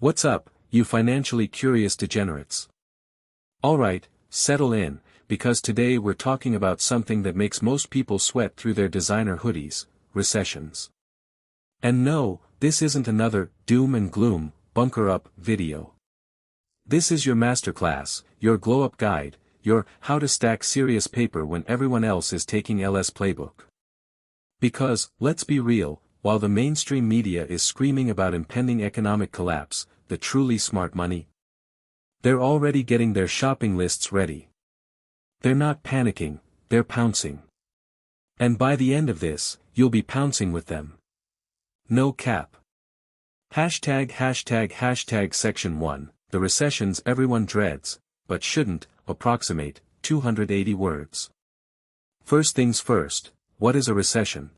What's up, you financially curious degenerates? Alright, settle in, because today we're talking about something that makes most people sweat through their designer hoodies, recessions. And no, this isn't another doom and gloom, bunker up video. This is your masterclass, your glow up guide, your how to stack serious paper when everyone else is taking LS playbook. Because, let's be real, while the mainstream media is screaming about impending economic collapse, the truly smart money, they're already getting their shopping lists ready. They're not panicking, they're pouncing. And by the end of this, you'll be pouncing with them. No cap. Hashtag Section 1, the recessions everyone dreads, but shouldn't, approximate, 280 words. First things first, what is a recession?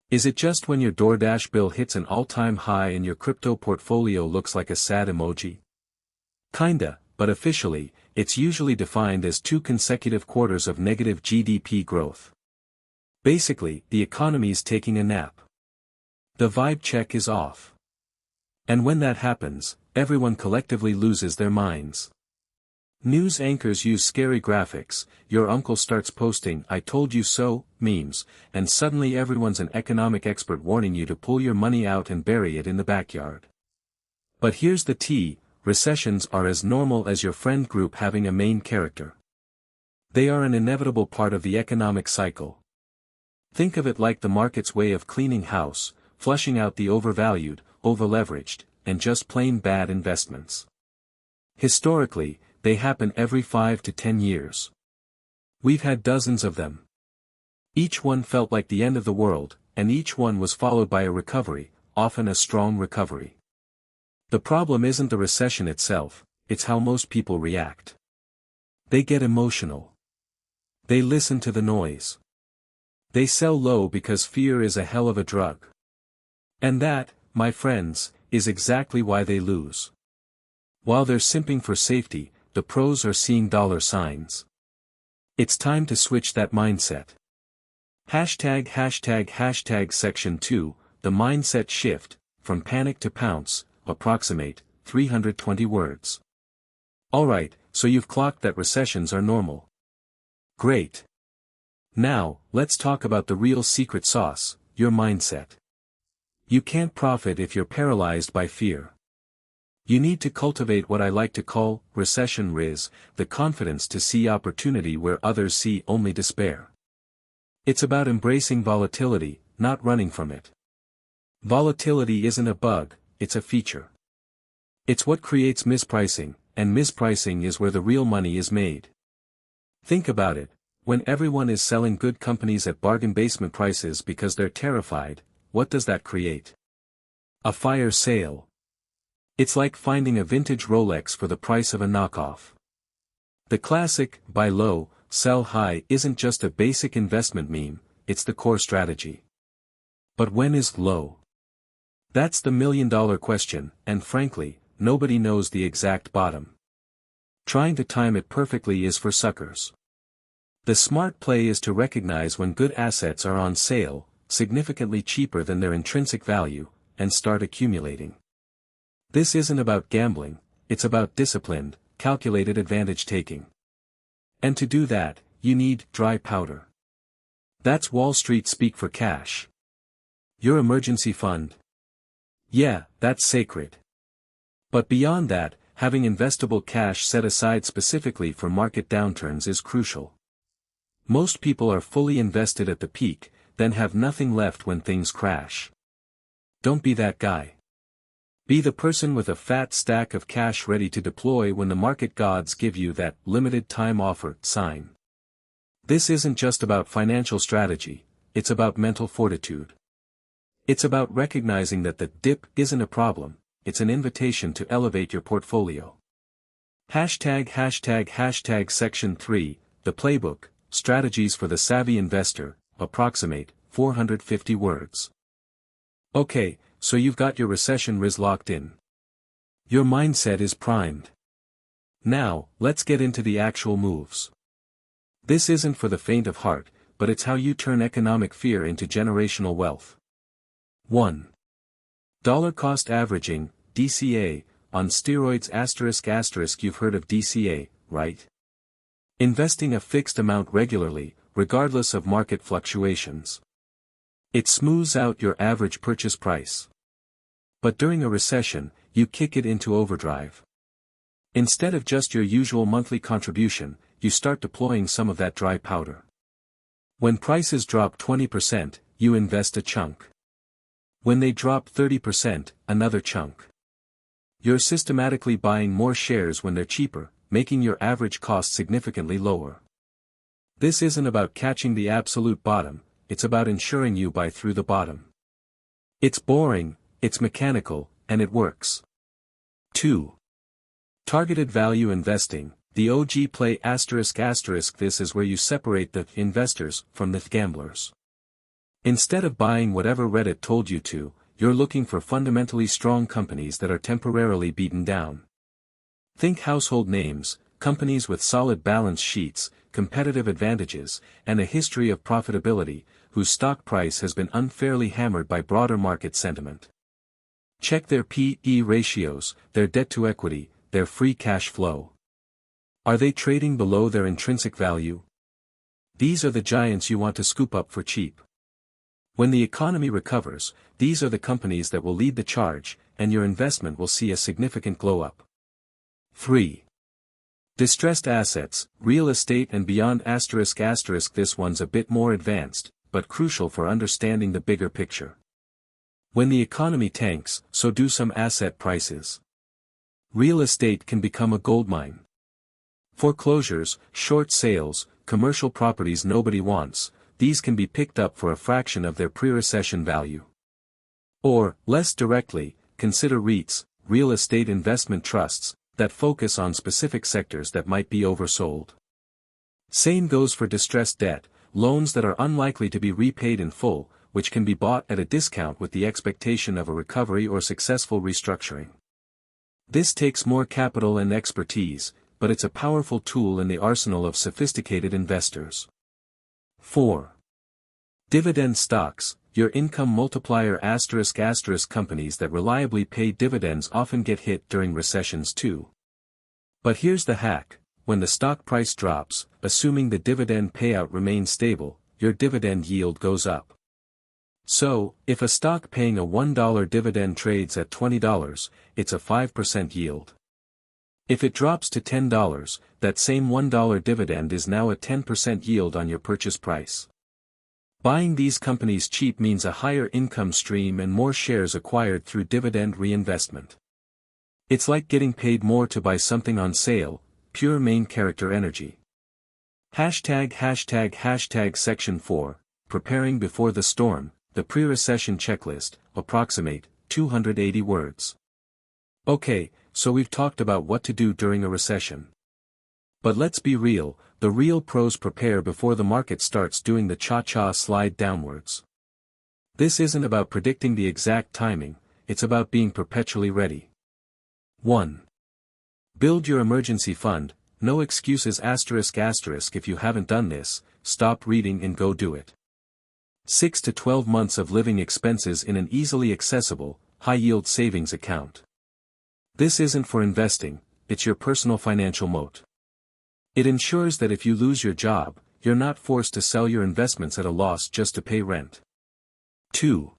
Is it just when your DoorDash bill hits an all-time high and your crypto portfolio looks like a sad emoji? Kinda, but officially, it's usually defined as 2 consecutive quarters of negative GDP growth. Basically, the economy's taking a nap. The vibe check is off. And when that happens, everyone collectively loses their minds. News anchors use scary graphics, your uncle starts posting "I told you so" memes, and suddenly everyone's an economic expert warning you to pull your money out and bury it in the backyard. But here's the tea, recessions are as normal as your friend group having a main character. They are an inevitable part of the economic cycle. Think of it like the market's way of cleaning house, flushing out the overvalued, overleveraged, and just plain bad investments. Historically, they happen every 5 to 10 years. We've had dozens of them. Each one felt like the end of the world, and each one was followed by a recovery, often a strong recovery. The problem isn't the recession itself, it's how most people react. They get emotional. They listen to the noise. They sell low because fear is a hell of a drug. And that, my friends, is exactly why they lose. While they're simping for safety, the pros are seeing dollar signs. It's time to switch that mindset. Hashtag Section 2, the mindset shift, from panic to pounce, approximate, 320 words. Alright, so you've clocked that recessions are normal. Great. Now, let's talk about the real secret sauce, your mindset. You can't profit if you're paralyzed by fear. You need to cultivate what I like to call, recession Rizz, the confidence to see opportunity where others see only despair. It's about embracing volatility, not running from it. Volatility isn't a bug, it's a feature. It's what creates mispricing, and mispricing is where the real money is made. Think about it, when everyone is selling good companies at bargain basement prices because they're terrified, what does that create? A fire sale. It's like finding a vintage Rolex for the price of a knockoff. The classic, buy low, sell high isn't just a basic investment meme, it's the core strategy. But when is low? That's the million-dollar question, and frankly, nobody knows the exact bottom. Trying to time it perfectly is for suckers. The smart play is to recognize when good assets are on sale, significantly cheaper than their intrinsic value, and start accumulating. This isn't about gambling, it's about disciplined, calculated advantage taking. And to do that, you need dry powder. That's Wall Street speak for cash. Your emergency fund. Yeah, that's sacred. But beyond that, having investable cash set aside specifically for market downturns is crucial. Most people are fully invested at the peak, then have nothing left when things crash. Don't be that guy. Be the person with a fat stack of cash ready to deploy when the market gods give you that limited time offer sign. This isn't just about financial strategy, it's about mental fortitude. It's about recognizing that the dip isn't a problem, it's an invitation to elevate your portfolio. Hashtag Section 3, the playbook, strategies for the savvy investor, approximate, 450 words. Okay, so you've got your recession Rizz locked in. Your mindset is primed. Now, let's get into the actual moves. This isn't for the faint of heart, but it's how you turn economic fear into generational wealth. 1. Dollar cost averaging, DCA, on steroids ***. You've heard of DCA, right? Investing a fixed amount regularly, regardless of market fluctuations. It smooths out your average purchase price. But during a recession, you kick it into overdrive. Instead of just your usual monthly contribution, you start deploying some of that dry powder. When prices drop 20%, you invest a chunk. When they drop 30%, another chunk. You're systematically buying more shares when they're cheaper, making your average cost significantly lower. This isn't about catching the absolute bottom, it's about ensuring you buy through the bottom. It's boring, it's mechanical, and it works. 2. Targeted value investing, the OG play ***. This is where you separate the investors from the gamblers. Instead of buying whatever Reddit told you to, you're looking for fundamentally strong companies that are temporarily beaten down. Think household names, companies with solid balance sheets, competitive advantages, and a history of profitability, whose stock price has been unfairly hammered by broader market sentiment. Check their P/E ratios, their debt to equity, their free cash flow. Are they trading below their intrinsic value? These are the giants you want to scoop up for cheap. When the economy recovers, these are the companies that will lead the charge, and your investment will see a significant glow-up. 3. Distressed assets, real estate and beyond ***. This one's a bit more advanced, but crucial for understanding the bigger picture. When the economy tanks, so do some asset prices. Real estate can become a goldmine. Foreclosures, short sales, commercial properties nobody wants, these can be picked up for a fraction of their pre-recession value. Or, less directly, consider REITs, real estate investment trusts, that focus on specific sectors that might be oversold. Same goes for distressed debt, loans that are unlikely to be repaid in full, which can be bought at a discount with the expectation of a recovery or successful restructuring. This takes more capital and expertise, but it's a powerful tool in the arsenal of sophisticated investors. 4. Dividend stocks, your income multiplier ***. Companies that reliably pay dividends often get hit during recessions too. But here's the hack, when the stock price drops, assuming the dividend payout remains stable, your dividend yield goes up. So, if a stock paying a $1 dividend trades at $20, it's a 5% yield. If it drops to $10, that same $1 dividend is now a 10% yield on your purchase price. Buying these companies cheap means a higher income stream and more shares acquired through dividend reinvestment. It's like getting paid more to buy something on sale, pure main character energy. Section 4, Preparing Before the Storm, the Pre-Recession Checklist, approximate, 280 words. Okay, so we've talked about what to do during a recession. But let's be real, the real pros prepare before the market starts doing the cha-cha slide downwards. This isn't about predicting the exact timing, it's about being perpetually ready. 1. Build your emergency fund, no excuses ***. If you haven't done this, stop reading and go do it. 6 to 12 months of living expenses in an easily accessible, high-yield savings account. This isn't for investing, it's your personal financial moat. It ensures that if you lose your job, you're not forced to sell your investments at a loss just to pay rent. 2.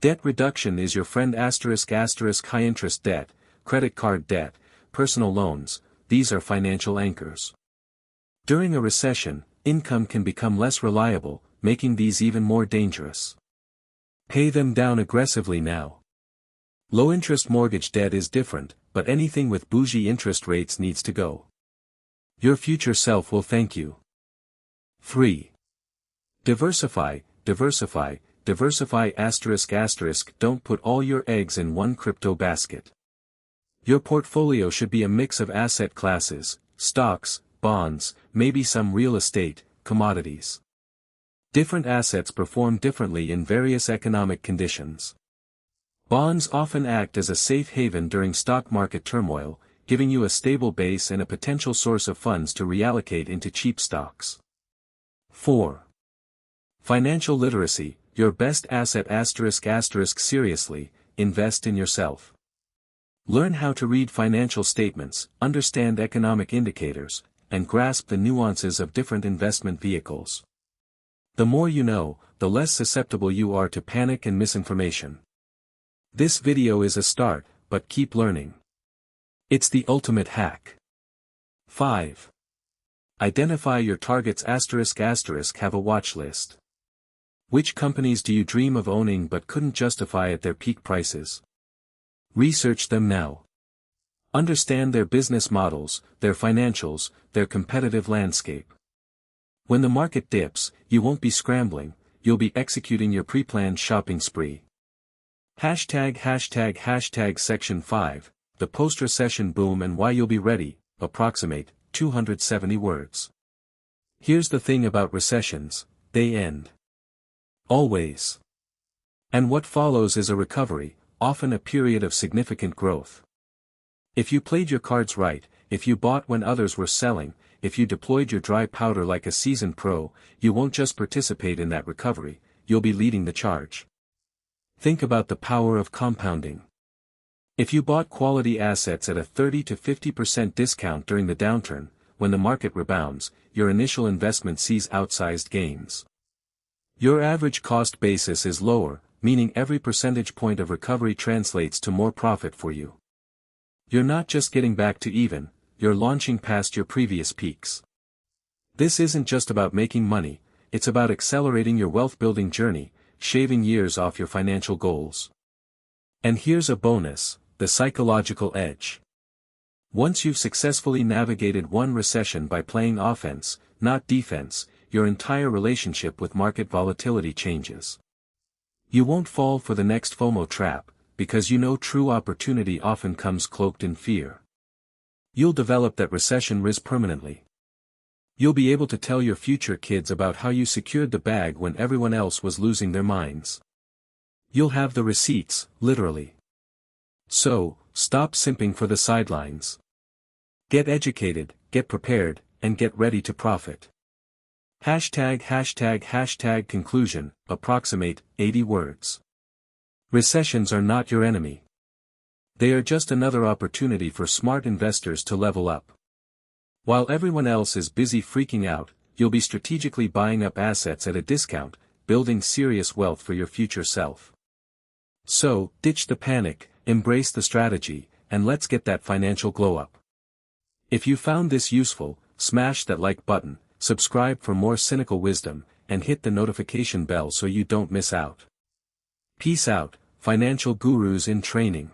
Debt reduction is your friend ***. High-interest debt, credit card debt, personal loans, these are financial anchors. During a recession, income can become less reliable, making these even more dangerous. Pay them down aggressively now. Low-interest mortgage debt is different, but anything with bougie interest rates needs to go. Your future self will thank you. 3. Diversify. ***. Don't put all your eggs in one crypto basket. Your portfolio should be a mix of asset classes, stocks, bonds, maybe some real estate, commodities. Different assets perform differently in various economic conditions. Bonds often act as a safe haven during stock market turmoil, giving you a stable base and a potential source of funds to reallocate into cheap stocks. 4. Financial literacy, your best asset ***. Seriously, invest in yourself. Learn how to read financial statements, understand economic indicators, and grasp the nuances of different investment vehicles. The more you know, the less susceptible you are to panic and misinformation. This video is a start, but keep learning. It's the ultimate hack. 5. Identify your targets ***. Have a watch list. Which companies do you dream of owning but couldn't justify at their peak prices? Research them now. Understand their business models, their financials, their competitive landscape. When the market dips, you won't be scrambling, you'll be executing your pre-planned shopping spree. Section 5, the post-recession boom and why you'll be ready, approximate, 270 words. Here's the thing about recessions, they end. Always. And what follows is a recovery, often a period of significant growth. If you played your cards right, if you bought when others were selling, if you deployed your dry powder like a seasoned pro, you won't just participate in that recovery, you'll be leading the charge. Think about the power of compounding. If you bought quality assets at a 30 to 50% discount during the downturn, when the market rebounds, your initial investment sees outsized gains. Your average cost basis is lower, meaning every percentage point of recovery translates to more profit for you. You're not just getting back to even, you're launching past your previous peaks. This isn't just about making money, it's about accelerating your wealth-building journey, shaving years off your financial goals. And here's a bonus, the psychological edge. Once you've successfully navigated one recession by playing offense, not defense, your entire relationship with market volatility changes. You won't fall for the next FOMO trap, because you know true opportunity often comes cloaked in fear. You'll develop that recession Rizz permanently. You'll be able to tell your future kids about how you secured the bag when everyone else was losing their minds. You'll have the receipts, literally. So, stop simping for the sidelines. Get educated, get prepared, and get ready to profit. Conclusion, approximate, 80 words. Recessions are not your enemy. They are just another opportunity for smart investors to level up. While everyone else is busy freaking out, you'll be strategically buying up assets at a discount, building serious wealth for your future self. So, ditch the panic, embrace the strategy, and let's get that financial glow up. If you found this useful, smash that like button, subscribe for more cynical wisdom, and hit the notification bell so you don't miss out. Peace out, financial gurus in training.